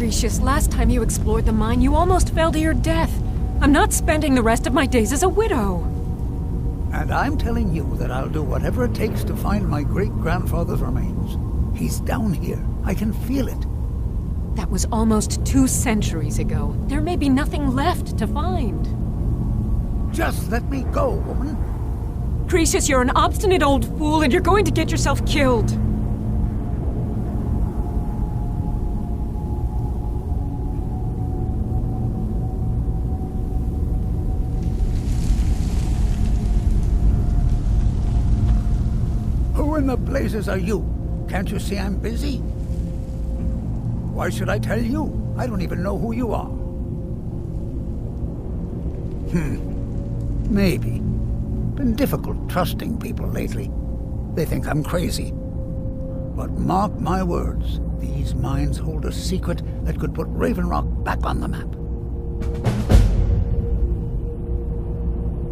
Crescius, last time you explored the mine, you almost fell to your death. I'm not spending the rest of my days as a widow. And I'm telling you that I'll do whatever it takes to find my great-grandfather's remains. He's down here. I can feel it. That was almost 2 centuries ago. There may be nothing left to find. Just let me go, woman. Crescius, you're an obstinate old fool, and you're going to get yourself killed. Who in the blazes are you? Can't you see I'm busy? Why should I tell you? I don't even know who you are. Maybe. Been difficult trusting people lately. They think I'm crazy. But mark my words, these mines hold a secret that could put Raven Rock back on the map.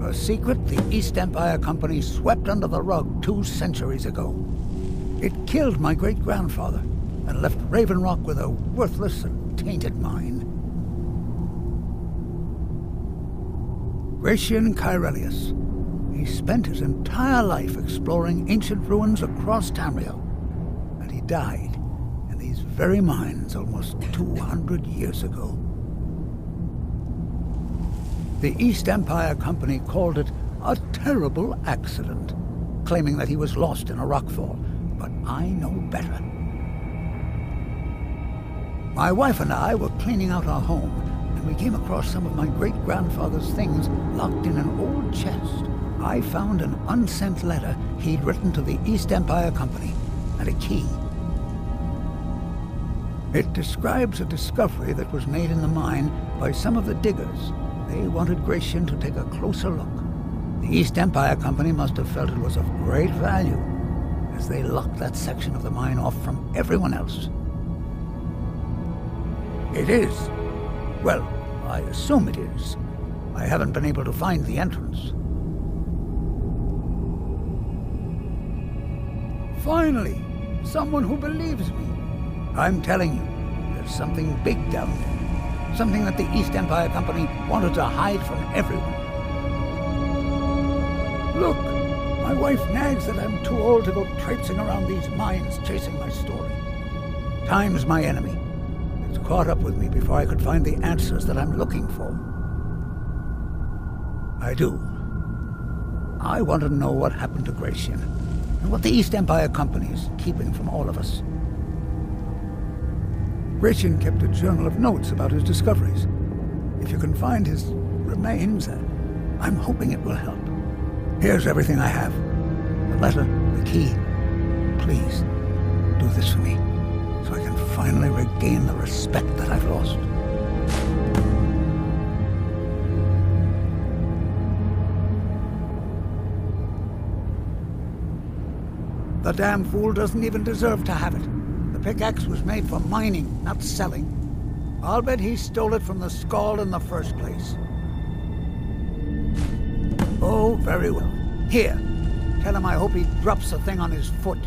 A secret the East Empire Company swept under the rug 2 centuries ago. It killed my great-grandfather and left Raven Rock with a worthless and tainted mine. Gratian Caerellius. He spent his entire life exploring ancient ruins across Tamriel, and he died in these very mines almost 200 years ago. The East Empire Company called it a terrible accident, claiming that he was lost in a rockfall, but I know better. My wife and I were cleaning out our home, and we came across some of my great-grandfather's things locked in an old chest. I found an unsent letter he'd written to the East Empire Company, and a key. It describes a discovery that was made in the mine by some of the diggers. They wanted Gratian to take a closer look. The East Empire Company must have felt it was of great value, as they locked that section of the mine off from everyone else. It is. Well, I assume it is. I haven't been able to find the entrance. Finally, someone who believes me. I'm telling you, there's something big down there. Something that the East Empire Company wanted to hide from everyone. Look, my wife nags that I'm too old to go traipsing around these mines chasing my story. Time's my enemy. It's caught up with me before I could find the answers that I'm looking for. I do. I want to know what happened to Gratian, and what the East Empire Company is keeping from all of us. Gratian kept a journal of notes about his discoveries. If you can find his remains, I'm hoping it will help. Here's everything I have. The letter, the key. Please, do this for me, so I can finally regain the respect that I've lost. The damn fool doesn't even deserve to have it. The pickaxe was made for mining, not selling. I'll bet he stole it from the Skald in the first place. Oh, very well. Here, tell him I hope he drops the thing on his foot.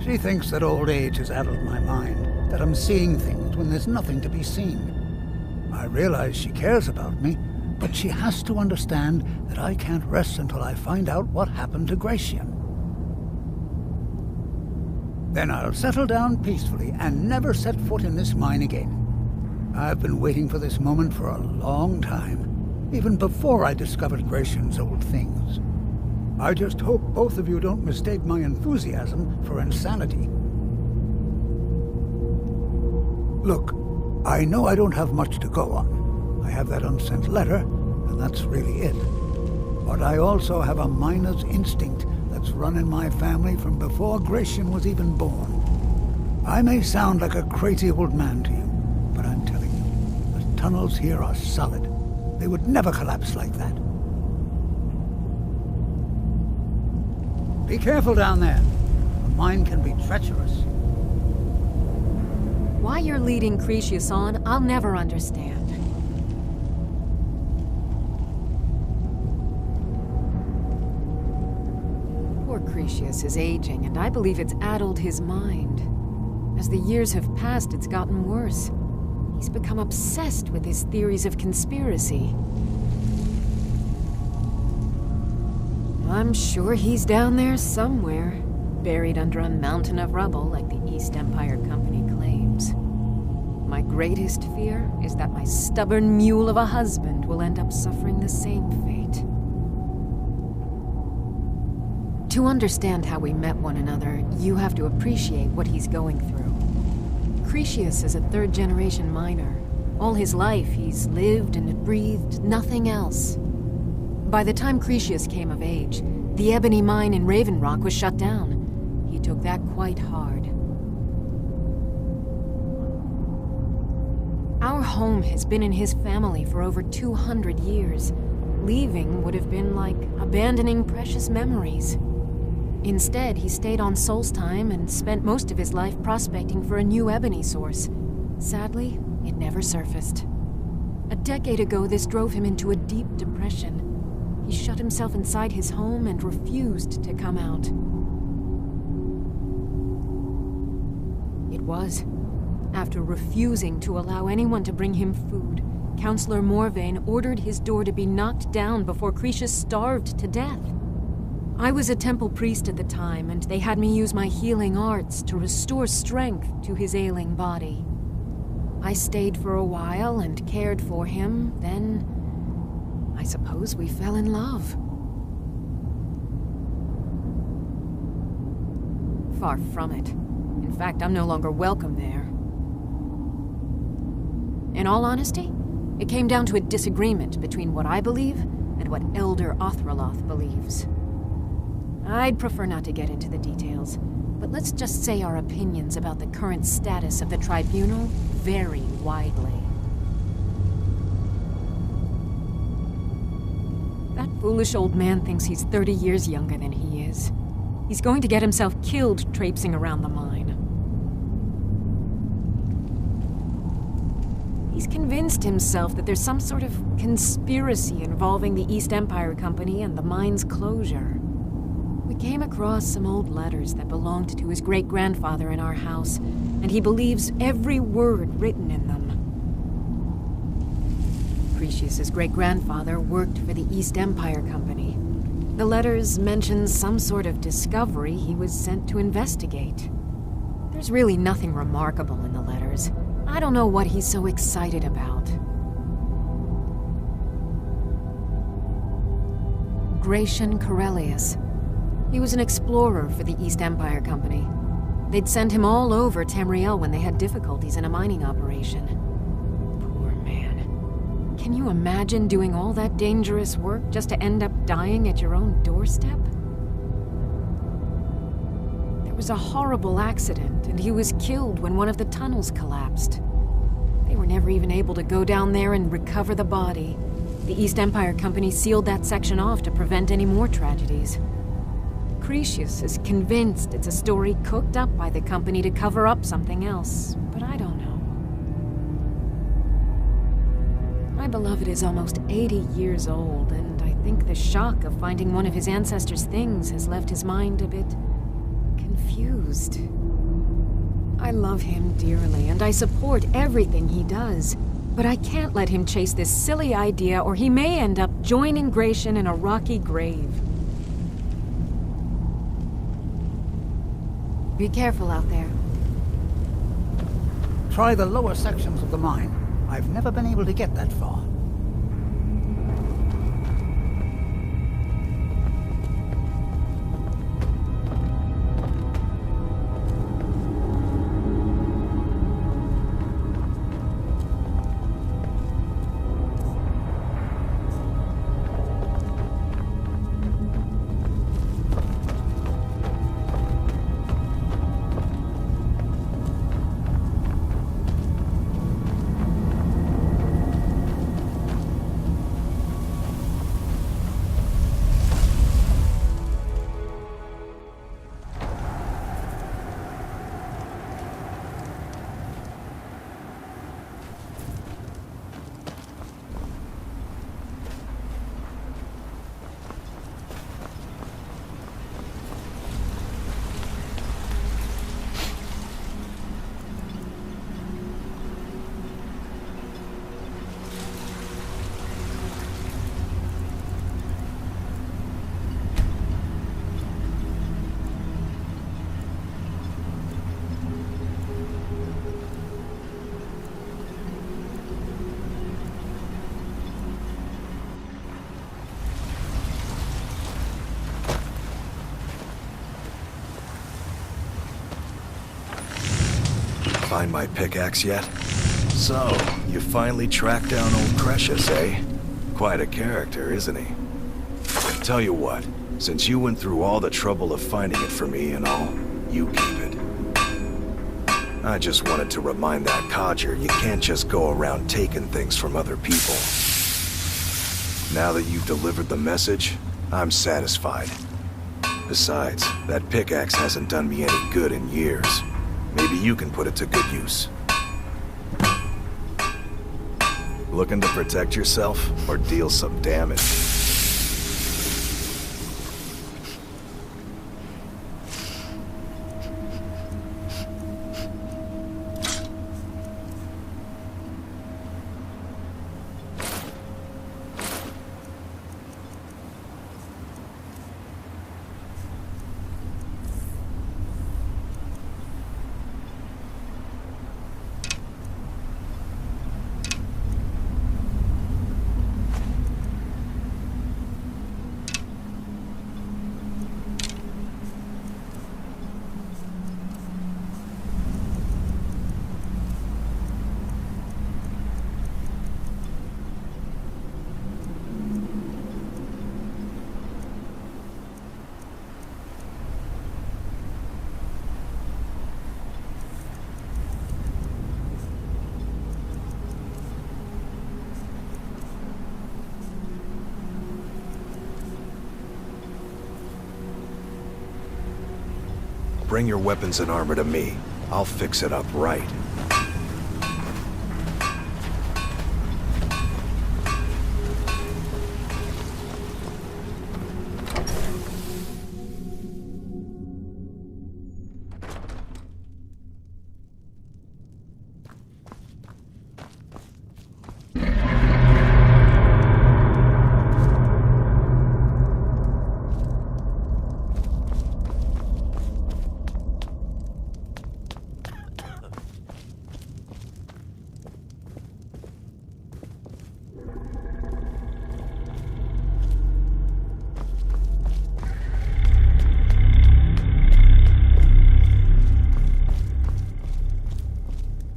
She thinks that old age has addled my mind, that I'm seeing things when there's nothing to be seen. I realize she cares about me, but she has to understand that I can't rest until I find out what happened to Gratian. Then I'll settle down peacefully and never set foot in this mine again. I've been waiting for this moment for a long time, even before I discovered Gratian's old things. I just hope both of you don't mistake my enthusiasm for insanity. Look, I know I don't have much to go on. I have that unsent letter, and that's really it. But I also have a miner's instinct that's run in my family from before Gratian was even born. I may sound like a crazy old man to you, but I'm telling you, the tunnels here are solid. They would never collapse like that. Be careful down there. The mine can be treacherous. Why you're leading Crescius on, I'll never understand. Poor Crescius is aging, and I believe it's addled his mind. As the years have passed, it's gotten worse. He's become obsessed with his theories of conspiracy. I'm sure he's down there somewhere, buried under a mountain of rubble like the East Empire Company claims. My greatest fear is that my stubborn mule of a husband will end up suffering the same fate. To understand how we met one another, you have to appreciate what he's going through. Crescius is a third-generation miner. All his life, he's lived and breathed nothing else. By the time Crescius came of age, the ebony mine in Raven Rock was shut down. He took that quite hard. Our home has been in his family for over 200 years. Leaving would have been like abandoning precious memories. Instead, he stayed on Solstheim and spent most of his life prospecting for a new ebony source. Sadly, it never surfaced. A decade ago, this drove him into a deep depression. He shut himself inside his home and refused to come out. It was after refusing to allow anyone to bring him food, Counselor Morvain ordered his door to be knocked down before Crescius starved to death. I was a temple priest at the time, and they had me use my healing arts to restore strength to his ailing body. I stayed for a while and cared for him, then I suppose we fell in love. Far from it. In fact, I'm no longer welcome there. In all honesty, it came down to a disagreement between what I believe and what Elder Othraloth believes. I'd prefer not to get into the details, but let's just say our opinions about the current status of the tribunal vary widely. That foolish old man thinks he's 30 years younger than he is. He's going to get himself killed traipsing around the mine. He's convinced himself that there's some sort of conspiracy involving the East Empire Company and the mine's closure. We came across some old letters that belonged to his great-grandfather in our house, and he believes every word written in them. Crescius's great-grandfather worked for the East Empire Company. The letters mention some sort of discovery he was sent to investigate. There's really nothing remarkable in the letters. I don't know what he's so excited about. Gratian Caerellius. He was an explorer for the East Empire Company. They'd send him all over Tamriel when they had difficulties in a mining operation. Poor man. Can you imagine doing all that dangerous work just to end up dying at your own doorstep? There was a horrible accident, and he was killed when one of the tunnels collapsed. They were never even able to go down there and recover the body. The East Empire Company sealed that section off to prevent any more tragedies. Crescius is convinced it's a story cooked up by the company to cover up something else, but I don't know. My beloved is almost 80 years old, and I think the shock of finding one of his ancestors' things has left his mind a bit confused. I love him dearly, and I support everything he does, but I can't let him chase this silly idea, or he may end up joining Gratian in a rocky grave. Be careful out there. Try the lower sections of the mine. I've never been able to get that far. find my pickaxe yet? So, you finally tracked down old Crescius, eh? Quite a character, isn't he? Tell you what, since you went through all the trouble of finding it for me and all, you keep it. I just wanted to remind that codger you can't just go around taking things from other people. Now that you've delivered the message, I'm satisfied. Besides, that pickaxe hasn't done me any good in years. Maybe you can put it to good use. Looking to protect yourself or deal some damage? Bring your weapons and armor to me. I'll fix it up right.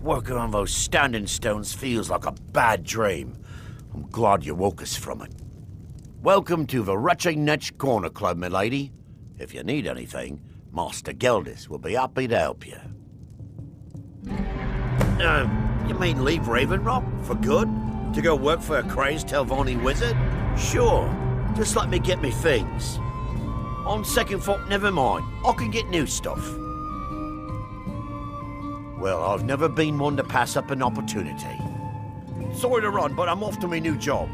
Working on those standing stones feels like a bad dream. I'm glad you woke us from it. Welcome to the Wretching Niche Corner Club, milady. If you need anything, Master Geldis will be happy to help you. You mean leave Ravenrock for good? To go work for a crazed Telvanni wizard? Sure, just let me get me things. On second thought, never mind. I can get new stuff. Well, I've never been one to pass up an opportunity. Sorry to run, but I'm off to my new job.